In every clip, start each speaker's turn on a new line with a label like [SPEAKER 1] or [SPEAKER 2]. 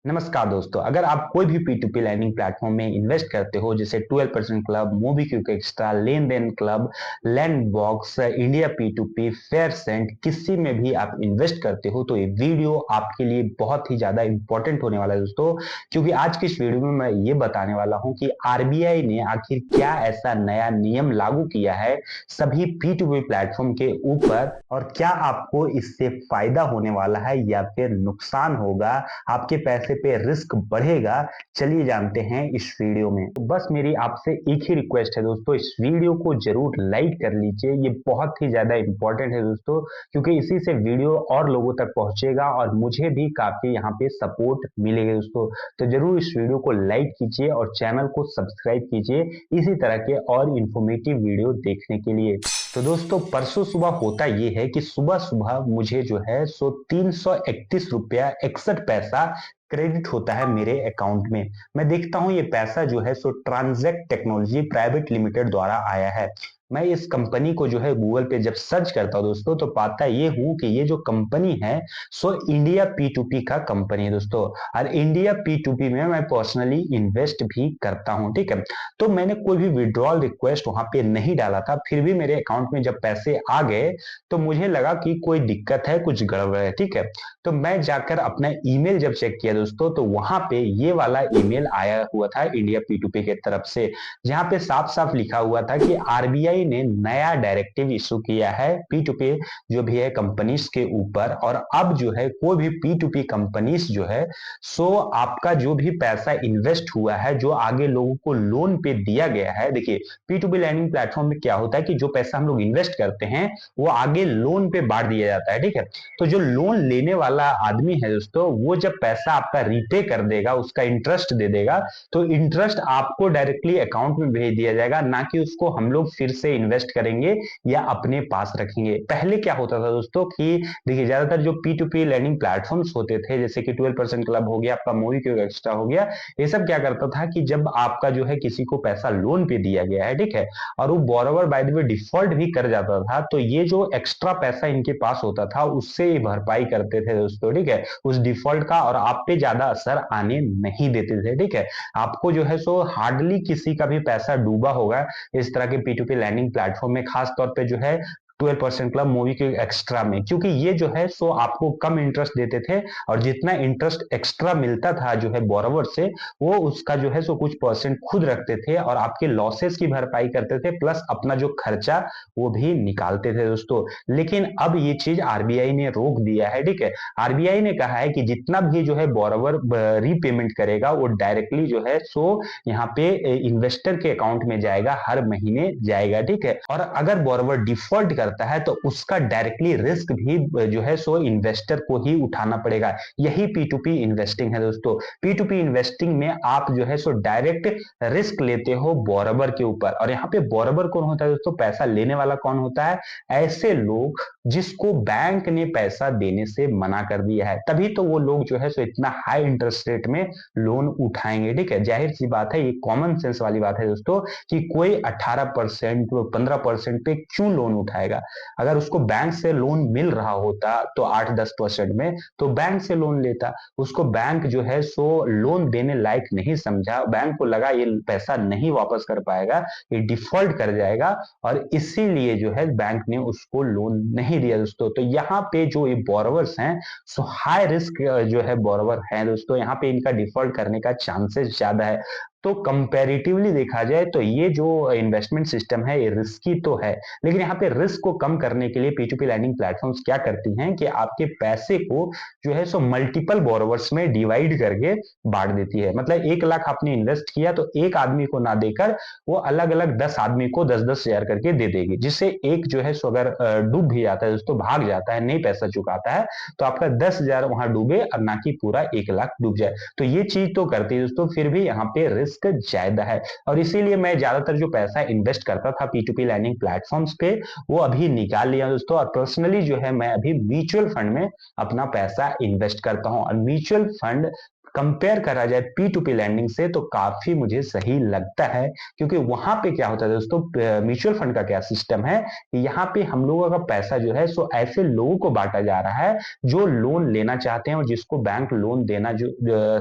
[SPEAKER 1] नमस्कार दोस्तों, अगर आप कोई भी P2P लैंडिंग प्लेटफॉर्म में इन्वेस्ट करते हो जैसे 12% club, MobiKwik extra, Len Den club, Lendbox, India P2P, Faircent, किसी में भी आप इन्वेस्ट करते हो तो ये वीडियो आपके लिए बहुत ही ज्यादा इंपॉर्टेंट होने वाला है दोस्तों। क्योंकि आज की इस वीडियो में मैं ये बताने वाला हूं कि आरबीआई ने आखिर क्या ऐसा नया नियम लागू किया है सभी P2P प्लेटफॉर्म के ऊपर, और क्या आपको इससे फायदा होने वाला है या फिर नुकसान होगा, आपके पैसे पे रिस्क बढ़ेगा। चलिए जानते हैं इस वीडियो में। तो बस मेरी आपसे एक ही रिक्वेस्ट है दोस्तों, इस वीडियो को जरूर लाइक कर लीजिए। ये बहुत ही ज्यादा इंपॉर्टेंट है दोस्तों, क्योंकि इसी से वीडियो और लोगों तक पहुंचेगा और मुझे भी काफी यहाँ पे सपोर्ट मिलेगा दोस्तों। तो जरूर इस वीडियो को लाइक कीजिए और चैनल को सब्सक्राइब कीजिए इसी तरह के और इंफॉर्मेटिव वीडियो देखने के लिए। तो दोस्तों, परसों सुबह होता ये है कि सुबह सुबह मुझे जो है सो 331 रुपया 61 पैसा क्रेडिट होता है मेरे अकाउंट में। मैं देखता हूं ये पैसा जो है सो ट्रांजैक्ट टेक्नोलॉजी प्राइवेट लिमिटेड द्वारा आया है। मैं इस कंपनी को जो है गूगल पे जब सर्च करता हूं दोस्तों, तो पाता ये हूं कि ये जो कंपनी है सो इंडिया P2P का कंपनी है दोस्तों। और इंडिया P2P में मैं पर्सनली इन्वेस्ट भी करता हूं, ठीक है। तो मैंने कोई भी विड्रॉल रिक्वेस्ट वहां पे नहीं डाला था, फिर भी मेरे अकाउंट में जब पैसे आ गए तो मुझे लगा कि कोई दिक्कत है, कुछ गड़बड़ है, ठीक है। तो मैं जाकर अपना ईमेल जब चेक किया दोस्तों, तो वहां पे ये वाला ईमेल आया हुआ था इंडिया P2P की तरफ से, जहां पे साफ साफ लिखा हुआ था कि आरबीआई ने नया डायरेक्टिव इशू किया है P2P जो भी है कंपनीज के ऊपर। और अब जो है कोई भी P2P कंपनीज जो है सो आपका जो भी पैसा इन्वेस्ट हुआ है, जो आगे लोगों को लोन पे दिया गया है। देखिए, P2P लैंडिंग प्लेटफॉर्म में क्या होता है कि जो पैसा हम लोग इन्वेस्ट करते हैं वो आगे लोन पे बांट दिया जाता है, ठीक है। तो जो लोन लेने वाला आदमी है दोस्तों, वो जब पैसा आपका रीपे कर देगा, उसका इंटरेस्ट दे देगा, तो इंटरेस्ट आपको डायरेक्टली अकाउंट में भेज दिया जाएगा, ना कि उसको हम लोग फिर से इन्वेस्ट करेंगे या अपने पास रखेंगे। पहले क्या होता था दोस्तों कि देखिए, ज्यादातर जो P2P लैंडिंग प्लेटफॉर्म्स होते थे जैसे कि 12% क्लब हो गया, आपका मोबीक्विक एक्स्ट्रा हो गया, ये सब क्या करता था कि जब आपका जो है किसी को पैसा लोन पे दिया गया है, ठीक है, और वो borrower by the way default भी कर जाता था, तो ये जो एक्स्ट्रा पैसा इनके पास होता था उससे ही भरपाई करते थे दोस्तों, ठीक है, उस डिफॉल्ट का, और आप पे ज्यादा असर आने नहीं देते थे, ठीक है। आपको जो है सो हार्डली किसी का भी पैसा डूबा होगा इस तरह के P2P लैंडिंग प्लेटफॉर्म में, खास तौर पे जो है 12% क्लब, मूवी के एक्स्ट्रा में, क्योंकि ये जो है सो आपको कम इंटरेस्ट देते थे, और जितना इंटरेस्ट एक्स्ट्रा मिलता था जो है बोरोवर से, वो उसका जो है सो कुछ परसेंट खुद रखते थे और आपके लॉसेस की भरपाई करते थे, प्लस अपना जो खर्चा वो भी निकालते थे दोस्तों। लेकिन अब ये चीज आरबीआई ने रोक दिया है, ठीक है। आरबीआई ने कहा है कि जितना भी जो है बोरोवर रीपेमेंट करेगा वो डायरेक्टली जो है सो यहाँ पे इन्वेस्टर के अकाउंट में जाएगा, हर महीने जाएगा, ठीक है। और अगर बोरोवर डिफॉल्ट करता है तो उसका डायरेक्टली रिस्क भी जो है सो इन्वेस्टर को ही उठाना पड़ेगा। यही P2P इन्वेस्टिंग है दोस्तों। P2P इन्वेस्टिंग में आप जो है सो डायरेक्ट रिस्क लेते हो बोरोवर के ऊपर। और यहाँ पे बोरोवर कौन होता है दोस्तों? पैसा लेने वाला कौन होता है? ऐसे लोग जिसको बैंक ने पैसा देने से मना कर दिया है, तभी तो वो लोग जो है सो इतना हाई इंटरेस्ट रेट में लोन उठाएंगे, ठीक है। जाहिर सी बात है, ये कॉमन सेंस वाली बात है दोस्तों कि कोई 18% 15% पे क्यों लोन उठाएगा। अगर उसको बैंक से लोन मिल रहा होता तो 8-10% में, तो बैंक से लोन लेता। उसको बैंक जो है सो लोन देने लायक नहीं समझा, बैंक को लगा ये पैसा नहीं वापस कर पाएगा, ये डिफॉल्ट कर जाएगा, और इसीलिए जो है बैंक ने उसको लोन नहीं दिया दोस्तों। तो यहाँ पे जो ये बोरोवर्स हैं सो हाई रिस्क जो है बोरोवर है दोस्तों, यहाँ पे इनका डिफॉल्ट करने का चांसेस ज्यादा है। तो कंपैरेटिवली देखा जाए तो ये जो इन्वेस्टमेंट सिस्टम है ये रिस्की तो है, लेकिन यहाँ पे रिस्क को कम करने के लिए P2P लैंडिंग प्लेटफॉर्म्स क्या करती हैं कि आपके पैसे को जो है सो मल्टीपल बोरोवर्स में डिवाइड करके बांट देती है। मतलब 1 लाख आपने इन्वेस्ट किया तो एक आदमी को ना देकर वो अलग अलग 10 आदमी को 10-10 हजार करके दे देगी, जिससे एक जो है सो अगर डूब भी जाता है दोस्तों, भाग जाता है, नहीं पैसा चुकाता है, तो आपका 10 हजार वहां डूबे और ना कि पूरा 1 लाख डूब जाए। तो ये चीज तो करती है दोस्तों, फिर भी यहाँ पे रिस्क ज्यादा है। और इसीलिए मैं ज्यादातर जो पैसा इन्वेस्ट करता था P2P लैंडिंग प्लेटफॉर्म्स पे, वो अभी निकाल लिया दोस्तों। और पर्सनली जो है मैं अभी म्यूचुअल फंड में अपना पैसा इन्वेस्ट करता हूं। और म्यूचुअल फंड कंपेयर करा जाए P2P लैंडिंग से तो काफी मुझे सही लगता है, क्योंकि वहां पे क्या होता है दोस्तों, म्यूचुअल फंड का क्या सिस्टम है कि यहाँ पे हम लोगों का पैसा जो है सो ऐसे लोगों को बांटा जा रहा है जो लोन लेना चाहते हैं और जिसको बैंक लोन देना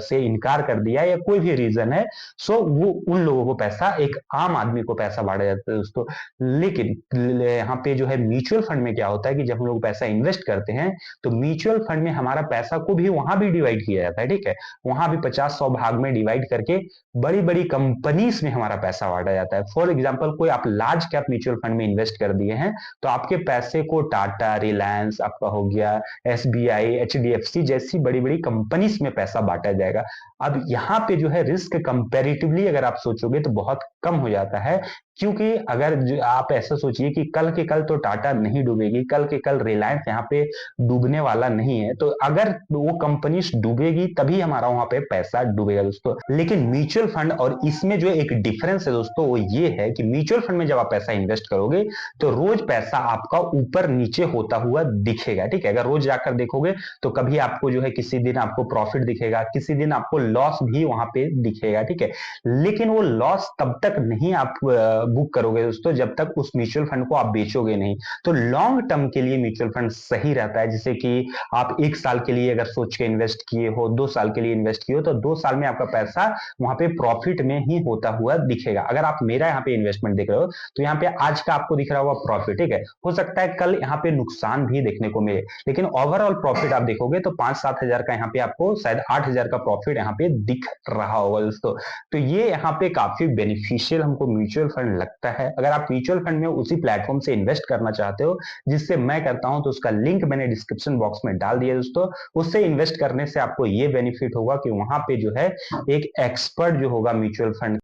[SPEAKER 1] से इनकार कर दिया या कोई भी रीजन है, सो वो उन लोगों को पैसा, एक आम आदमी को पैसा बांटा जाता है दोस्तों। लेकिन यहाँ पे जो है म्यूचुअल फंड में क्या होता है कि जब हम लोग पैसा इन्वेस्ट करते हैं तो म्यूचुअल फंड में हमारा पैसा को भी वहां भी डिवाइड किया जाता है, ठीक है, वहां भी 50-100 भाग में डिवाइड करके बड़ी बड़ी कंपनीज में हमारा पैसा बांटा जाता है। फॉर एग्जाम्पल कोई आप लार्ज कैप म्यूचुअल फंड में इन्वेस्ट कर दिए हैं तो आपके पैसे को टाटा, रिलायंस आपका हो गया, SBI, HDFC जैसी बड़ी बड़ी कंपनीज में पैसा बांटा जाएगा। अब यहाँ पे जो है रिस्क कंपैरेटिवली अगर आप सोचोगे तो बहुत कम हो जाता है, क्योंकि अगर आप ऐसा सोचिए कि कल के कल तो टाटा नहीं डूबेगी, कल के कल रिलायंस यहाँ पे डूबने वाला नहीं है, तो अगर वो कंपनी डूबेगी तभी हमारा वहां पे पैसा डूबेगा दोस्तों। लेकिन म्यूचुअल फंड और इसमें जो एक डिफरेंस है दोस्तों वो ये है कि म्यूचुअल फंड में जब आप पैसा इन्वेस्ट करोगे तो रोज पैसा आपका ऊपर नीचे होता हुआ दिखेगा, ठीक है। अगर रोज जाकर देखोगे तो कभी आपको जो है किसी दिन आपको प्रॉफिट दिखेगा, किसी दिन आपको लॉस भी वहां पे दिखेगा, ठीक है। लेकिन वो लॉस तब तक नहीं आप बुक करोगे दोस्तों जब तक उस म्यूचुअल फंड को आप बेचोगे नहीं। तो लॉन्ग टर्म के लिए म्यूचुअल फंड सही रहता है, जैसे कि आप 1 साल के लिए अगर सोच के इन्वेस्ट किए हो, 2 साल के लिए इन्वेस्ट किए हो, तो 2 साल में आपका पैसा वहां पे प्रॉफिट में ही होता हुआ दिखेगा। अगर आप मेरा यहाँ पे इन्वेस्टमेंट देख रहे हो तो यहाँ पे आज का आपको दिख रहा होगा प्रॉफिट, ठीक है, हो सकता है कल यहाँ पे नुकसान भी देखने को मिले, लेकिन ओवरऑल प्रॉफिट आप देखोगे तो 5-7 हजार का यहाँ पे आपको शायद 8 हजार का प्रॉफिट यहाँ पे दिख रहा होगा दोस्तों। तो ये यहाँ पे काफी बेनिफिशियल हमको म्यूचुअल फंड लगता है। अगर आप म्यूचुअल फंड में उसी प्लेटफॉर्म से इन्वेस्ट करना चाहते हो जिससे मैं करता हूं तो उसका लिंक मैंने डिस्क्रिप्शन बॉक्स में डाल दिया दोस्तों। उससे इन्वेस्ट करने से आपको ये बेनिफिट होगा कि वहां पे जो है एक एक्सपर्ट जो होगा म्यूचुअल फंड